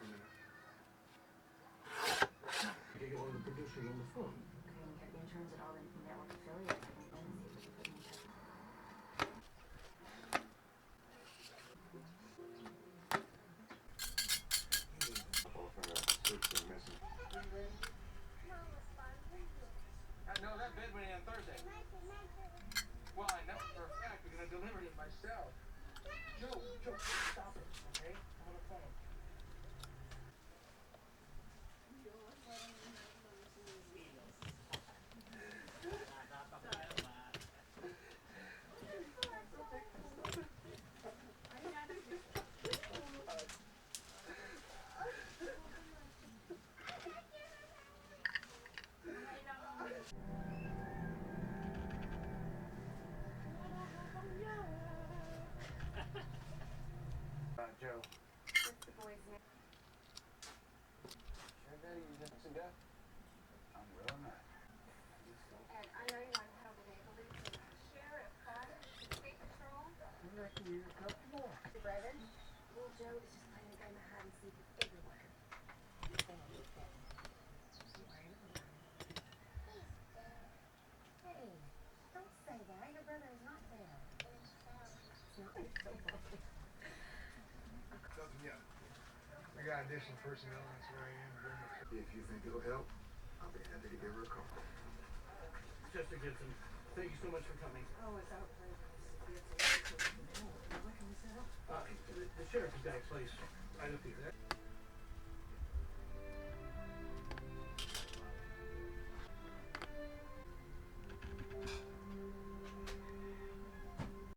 for a minute. Get one of the producers on the phone. Okay, and get interns at all the network affiliates. I think then see if we can put them in touch. No, that bed went in on Thursday. Well, I know for a fact because I delivered it myself. Joe, stop it, okay? I'm on the phone. Joe. What's the boy's name? Sure, Daddy, you just some guy? I'm real nice. Ed, I know you want to help with able to sheriff, fire, state patrol. I can use a couple more. Brevin? Well, Joe is just playing a game of hide and seek with everywhere. Hey, don't say that. Your brother is not there. It's not so funny. Nothing yet. I got additional personnel, that's where I am. If you think it'll help, I'll be happy to give her a call. Chester Gibson, thank you so much for coming. Oh, it's our pleasure. What can we set up? The sheriff has got a place right up here.